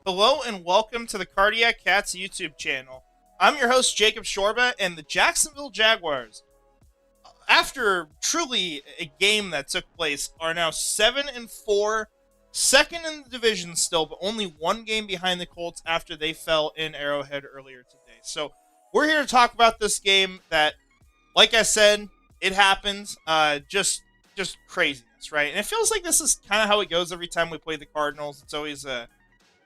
Hello and welcome to the Cardiac Cats YouTube channel. I'm your host Jacob Shorba, and the Jacksonville Jaguars, after truly a game that took place, are now 7-4, second in the division still, but only one game behind the Colts after they fell in Arrowhead earlier today. So we're here to talk about this game that, like I said, it happened. Just craziness, right? And it feels like this is kind of how it goes every time we play the Cardinals. It's always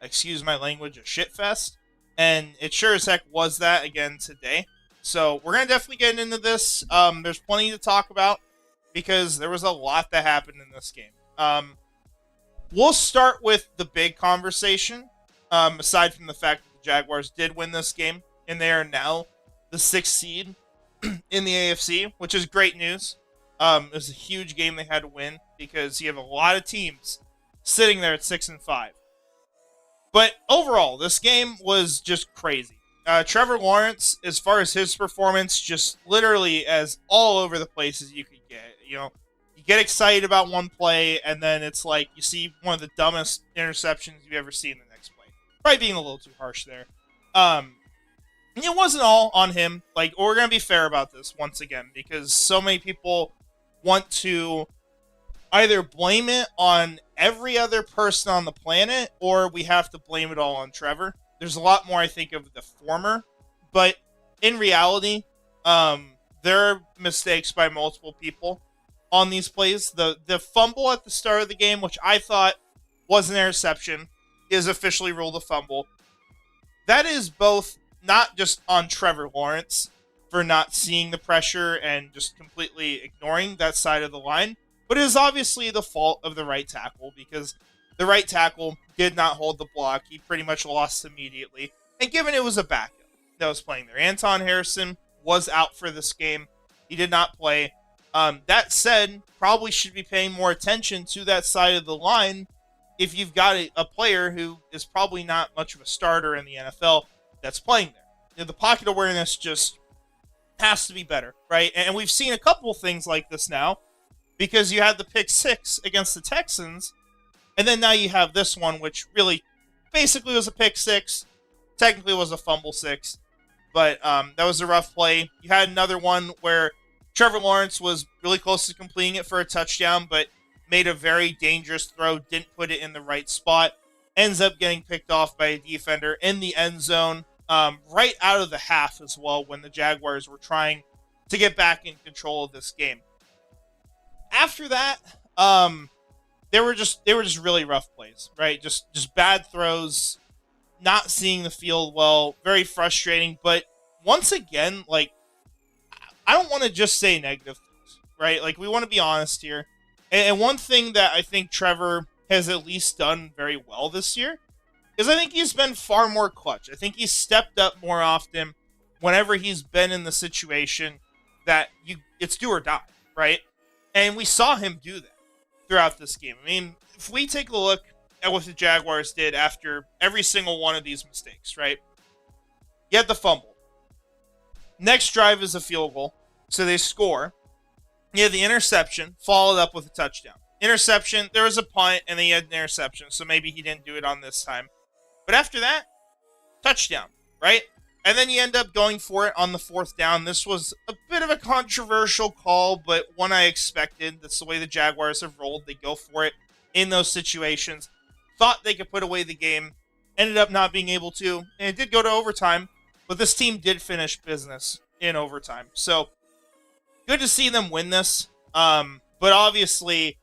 excuse my language, a shit fest. And it sure as heck was that again today. So we're going to definitely get into this. There's plenty to talk about because there was a lot that happened in this game. We'll start with the big conversation, aside from the fact that the Jaguars did win this game, and they are now the 6th seed in the AFC, which is great news. It was a huge game they had to win because you have a lot of teams sitting there at 6-5. But overall, this game was just crazy. Trevor Lawrence, as far as his performance, just literally as all over the place as you could get. You know, you get excited about one play, and then it's like you see one of the dumbest interceptions you've ever seen the next play. Probably being a little too harsh there. It wasn't all on him. Like, we're going to be fair about this once again, because so many people want to either blame it on every other person on the planet, or we have to blame it all on Trevor. There's a lot more, I think, of the former, but in reality, there are mistakes by multiple people on these plays. The fumble at the start of the game, which I thought was an interception, is officially ruled a fumble. That is both not just on Trevor Lawrence for not seeing the pressure and just completely ignoring that side of the line, but it is obviously the fault of the right tackle, because the right tackle did not hold the block. He pretty much lost immediately. And given it was a backup that was playing there, Anton Harrison was out for this game. He did not play. That said, probably should be paying more attention to that side of the line if you've got a player who is probably not much of a starter in the NFL that's playing there. You know, the pocket awareness just has to be better, right? And we've seen a couple things like this now, because you had the pick 6 against the Texans, and then now you have this one, which really basically was a pick 6. Technically was a fumble 6, but that was a rough play. You had another one where Trevor Lawrence was really close to completing it for a touchdown, but made a very dangerous throw, didn't put it in the right spot, ends up getting picked off by a defender in the end zone, right out of the half as well, when the Jaguars were trying to get back in control of this game. After that, they were just really rough plays, right? Just bad throws, not seeing the field well, very frustrating. But once again, like, I don't want to just say negative things, right? Like, we want to be honest here. And one thing that I think Trevor has at least done very well this year is I think he's been far more clutch. I think he's stepped up more often whenever he's been in the situation that it's do or die, right? And we saw him do that throughout this game. I mean, if we take a look at what the Jaguars did after every single one of these mistakes, right? You had the fumble. Next drive is a field goal, so they score. You had the interception, followed up with a touchdown. Interception, there was a punt, and then you had an interception, so maybe he didn't do it on this time. But after that, touchdown, right? And then you end up going for it on the 4th down. This was a bit of a controversial call, but one I expected. That's the way the Jaguars have rolled. They go for it in those situations. Thought they could put away the game. Ended up not being able to. And it did go to overtime, but this team did finish business in overtime. So, good to see them win this. But obviously,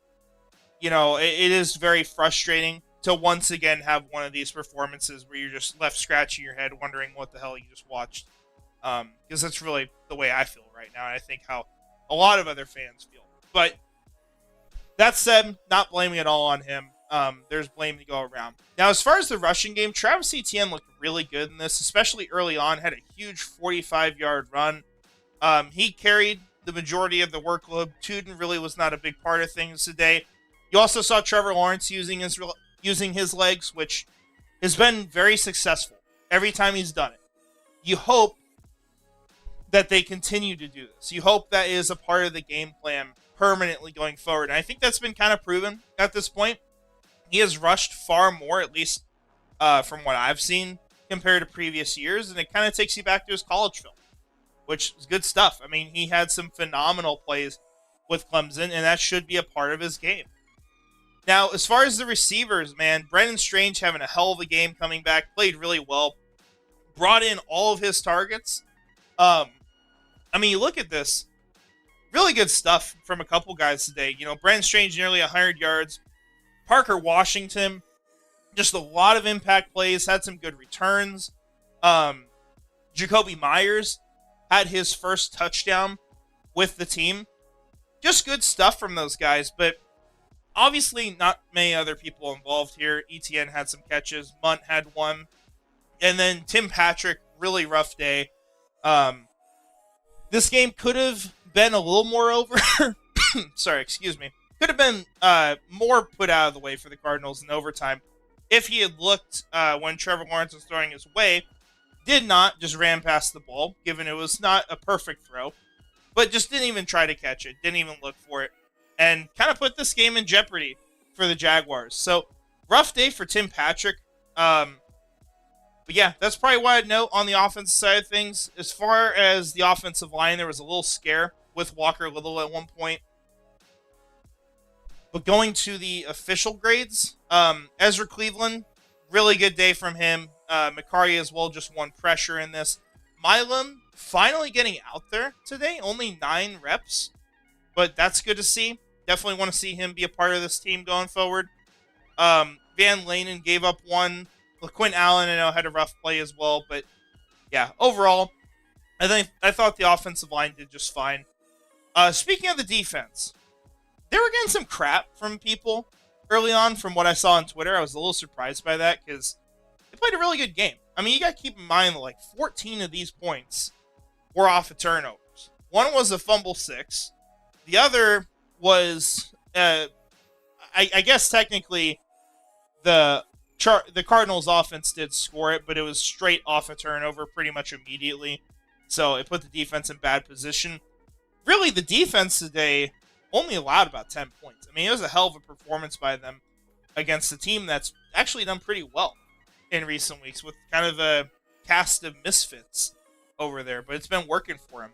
you know, it is very frustrating to once again have one of these performances where you're just left scratching your head wondering what the hell you just watched. Because that's really the way I feel right now, and I think how a lot of other fans feel. But that said, not blaming it all on him. There's blame to go around. Now, as far as the rushing game, Travis Etienne looked really good in this, especially early on. Had a huge 45-yard run. He carried the majority of the workload. Tuden really was not a big part of things today. You also saw Trevor Lawrence using his legs, which has been very successful every time he's done it. You hope that they continue to do this. You hope that is a part of the game plan permanently going forward. And I think that's been kind of proven at this point. He has rushed far more, at least from what I've seen compared to previous years, and it kind of takes you back to his college film, which is good stuff. I mean, he had some phenomenal plays with Clemson, and that should be a part of his game. Now, as far as the receivers, man, Brendan Strange having a hell of a game coming back, played really well, brought in all of his targets. I mean, you look at this, really good stuff from a couple guys today. You know, Brendan Strange nearly 100 yards. Parker Washington, just a lot of impact plays, had some good returns. Jacoby Myers had his first touchdown with the team. Just good stuff from those guys, but obviously not many other people involved here. ETN had some catches. Munt had one. And then Tim Patrick, really rough day. This game could have been a little more over. Sorry, excuse me. Could have been more put out of the way for the Cardinals in overtime if he had looked when Trevor Lawrence was throwing his way. Did not, just ran past the ball, given it was not a perfect throw, but just didn't even try to catch it, didn't even look for it, and kind of put this game in jeopardy for the Jaguars. So, rough day for Tim Patrick. But yeah, that's probably what I'd note on the offensive side of things. As far as the offensive line, there was a little scare with Walker Little at one point. But going to the official grades, Ezra Cleveland, really good day from him. McCarty as well, just one pressure in this. Milam finally getting out there today, only 9 reps, but that's good to see. Definitely want to see him be a part of this team going forward. Van Lanen gave up one. LaQuint Allen, I know, had a rough play as well, but yeah, overall, I thought the offensive line did just fine. Speaking of the defense, they were getting some crap from people early on from what I saw on Twitter. I was a little surprised by that because they played a really good game. I mean, you got to keep in mind that like 14 of these points were off of turnovers. One was a fumble 6. The other was, I guess technically, the Cardinals offense did score it, but it was straight off a turnover pretty much immediately. So it put the defense in bad position. Really, the defense today only allowed about 10 points. I mean, it was a hell of a performance by them against a team that's actually done pretty well in recent weeks with kind of a cast of misfits over there, but it's been working for him.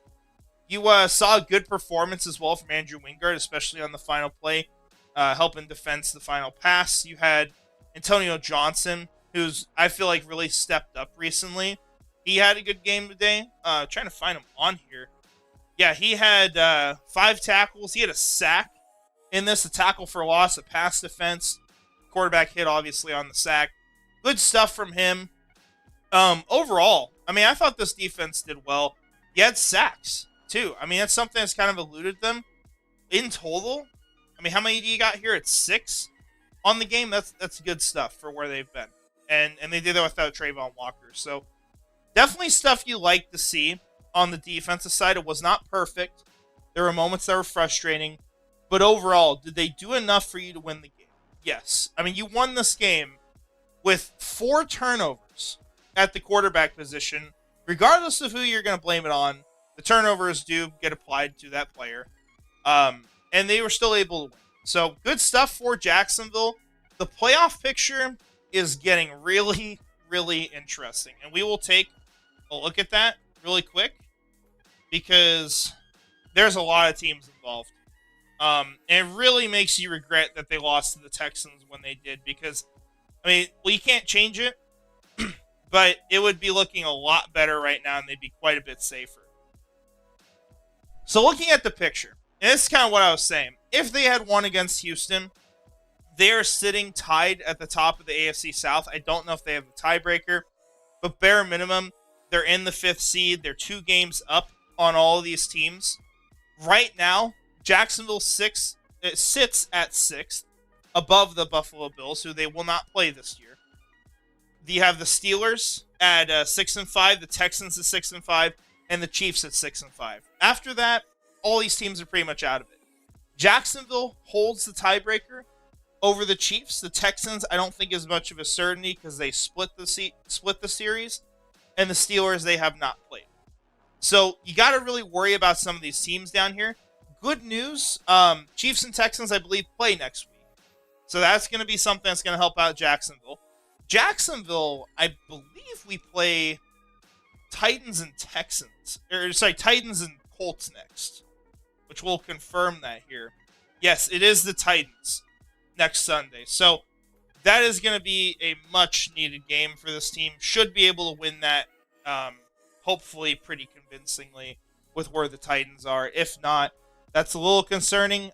You saw a good performance as well from Andrew Wingard, especially on the final play, helping defense the final pass. You had Antonio Johnson, who's, I feel like, really stepped up recently. He had a good game today. Trying to find him on here. Yeah, he had 5 tackles. He had a sack in this, a tackle for loss, a pass defense. Quarterback hit, obviously, on the sack. Good stuff from him. Overall, I mean, I thought this defense did well. He had sacks, too. I mean, that's something that's kind of eluded them. In total, I mean, how many do you got here? It's 6 on the game. That's good stuff for where they've been. And they did that without Trayvon Walker. So, definitely stuff you like to see on the defensive side. It was not perfect. There were moments that were frustrating. But overall, did they do enough for you to win the game? Yes. I mean, you won this game with 4 turnovers at the quarterback position. Regardless of who you're going to blame it on, the turnovers do get applied to that player. And they were still able to win. So, good stuff for Jacksonville. The playoff picture is getting really, really interesting. And we will take a look at that really quick because there's a lot of teams involved. And it really makes you regret that they lost to the Texans when they did because, I mean, well, you can't change it, but it would be looking a lot better right now and they'd be quite a bit safer. So looking at the picture, and this is kind of what I was saying. If they had won against Houston, they are sitting tied at the top of the AFC South. I don't know if they have a tiebreaker, but bare minimum, they're in the 5th seed. They're 2 games up on all of these teams. Right now, Jacksonville sits at 6th, above the Buffalo Bills, who they will not play this year. You have the Steelers at 6-5, the Texans at 6-5, and the Chiefs at 6-5. After that, all these teams are pretty much out of it. Jacksonville holds the tiebreaker over the Chiefs. The Texans, I don't think is much of a certainty because they split the series, and the Steelers they have not played. So you got to really worry about some of these teams down here. Good news, Chiefs and Texans I believe play next week, so that's going to be something that's going to help out Jacksonville. Jacksonville, I believe we play Titans and Texans. Or, sorry, Titans and Colts next, which we'll confirm that here. Yes, it is the Titans next Sunday. So that is going to be a much-needed game for this team. Should be able to win that, hopefully pretty convincingly with where the Titans are. If not, that's a little concerning,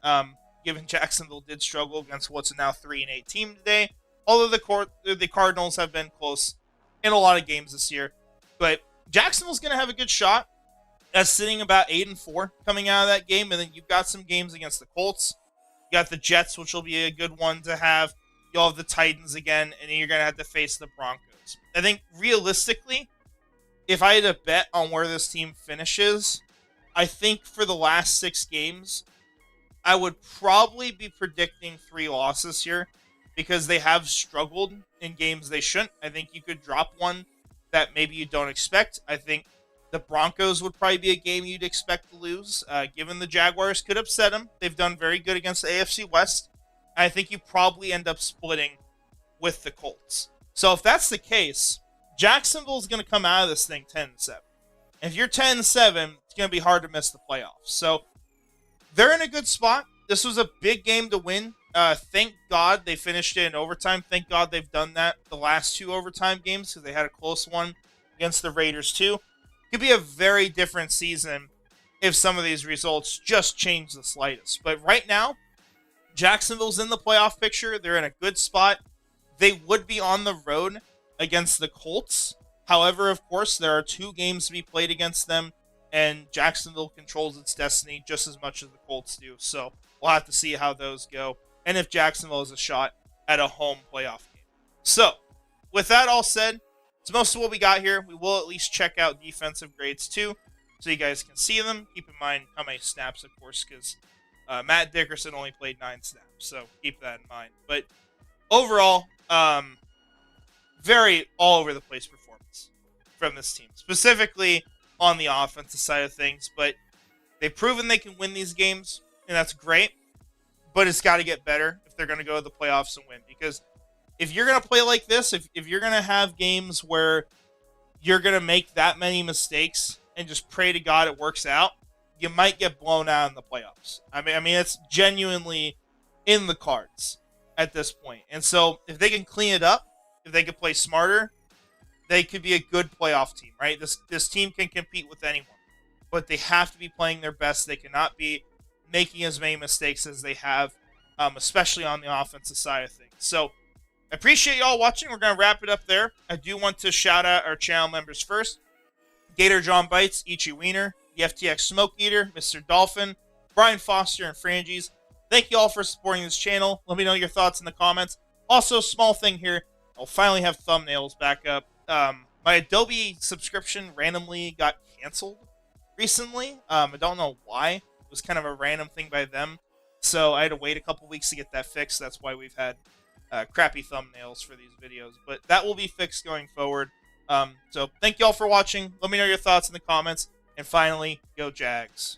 given Jacksonville did struggle against what's now 3-8 team today. Although the Cardinals have been close in a lot of games this year. But Jacksonville's going to have a good shot at sitting about 8-4 coming out of that game. And then you've got some games against the Colts. You got the Jets, which will be a good one to have. You'll have the Titans again, and then you're going to have to face the Broncos. I think realistically, if I had to bet on where this team finishes, I think for the last 6 games, I would probably be predicting 3 losses here because they have struggled in games they shouldn't. I think you could drop one that maybe you don't expect. I think the Broncos would probably be a game you'd expect to lose, given the Jaguars could upset them. They've done very good against the AFC West. I think you probably end up splitting with the Colts. So if that's the case, Jacksonville's going to come out of this thing 10-7. If you're 10-7, it's going to be hard to miss the playoffs. So they're in a good spot. This was a big game to win. Thank God they finished it in overtime. Thank God they've done that the last 2 overtime games because they had a close one against the Raiders too. Could be a very different season if some of these results just change the slightest. But right now, Jacksonville's in the playoff picture. They're in a good spot. They would be on the road against the Colts. However, of course, there are 2 games to be played against them, and Jacksonville controls its destiny just as much as the Colts do. So we'll have to see how those go, and if Jacksonville has a shot at a home playoff game. So, with that all said, it's most of what we got here. We will at least check out defensive grades too, so you guys can see them. Keep in mind how many snaps, of course, because Matt Dickerson only played 9 snaps, so keep that in mind. But overall, very all-over-the-place performance from this team, specifically on the offensive side of things. But they've proven they can win these games, and that's great. But it's got to get better if they're going to go to the playoffs and win. Because if you're going to play like this, if you're going to have games where you're going to make that many mistakes and just pray to God it works out, you might get blown out in the playoffs. I mean, it's genuinely in the cards at this point. And so if they can clean it up, if they can play smarter, they could be a good playoff team, right? This team can compete with anyone, but they have to be playing their best. They cannot be making as many mistakes as they have, especially on the offensive side of things. So I appreciate y'all watching. We're going to wrap it up there. I do want to shout out our channel members first. Gator John Bites, Ichi Wiener, the FTX Smoke Eater, Mr. Dolphin, Brian Foster, and Frangies. Thank you all for supporting this channel. Let me know your thoughts in the comments. Also, small thing here. I'll finally have thumbnails back up. My Adobe subscription randomly got canceled recently. I don't know why. It was kind of a random thing by them. So I had to wait a couple weeks to get that fixed. That's why we've had crappy thumbnails for these videos. But that will be fixed going forward. So thank you all for watching. Let me know your thoughts in the comments. And finally, go Jags.